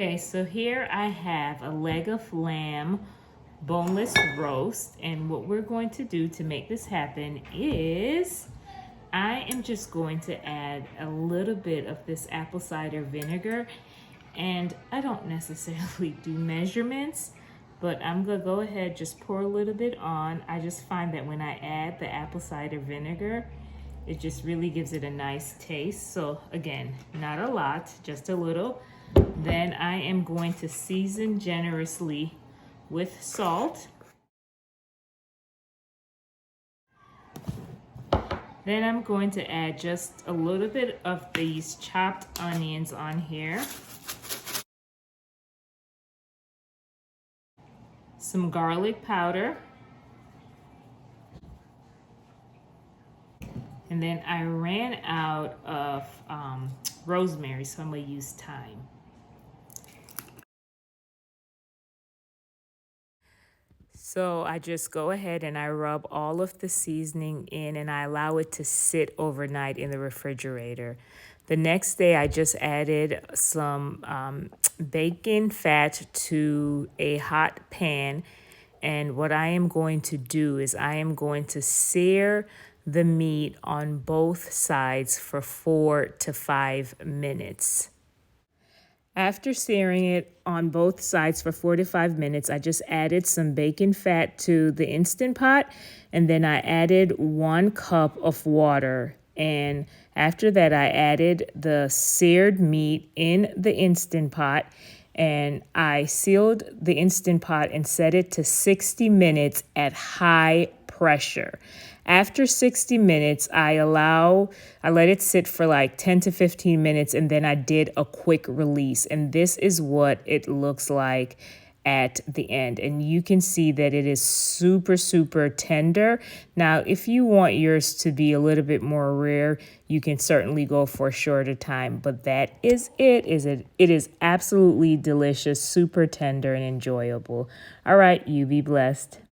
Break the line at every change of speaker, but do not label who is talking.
Okay, so here I have a leg of lamb boneless roast, and what we're going to do to make this happen is I am just going to add a little bit of this apple cider vinegar, and I don't necessarily do measurements, but I'm gonna go ahead, just pour a little bit on. I just find that when I add the apple cider vinegar, it just really gives it a nice taste. So again, not a lot, just a little. Then I am going to season generously with salt. Then I'm going to add just a little bit of these chopped onions on here. Some garlic powder. And then I ran out of rosemary, so I'm gonna use thyme. So I just go ahead and I rub all of the seasoning in and I allow it to sit overnight in the refrigerator. The next day I just added some bacon fat to a hot pan. And what I am going to do is I am going to sear the meat on both sides for 4 to 5 minutes. After searing it on both sides for 4 to 5 minutes, I just added some bacon fat to the Instant Pot, and then I added 1 cup of water. And after that, I added the seared meat in the Instant Pot, and I sealed the Instant Pot and set it to 60 minutes at high pressure. After 60 minutes, I let it sit for like 10 to 15 minutes, and then I did a quick release. And this is what it looks like at the end. And you can see that it is super, super tender. Now, if you want yours to be a little bit more rare, you can certainly go for a shorter time. But that is it. It is absolutely delicious, super tender and enjoyable. All right, you be blessed.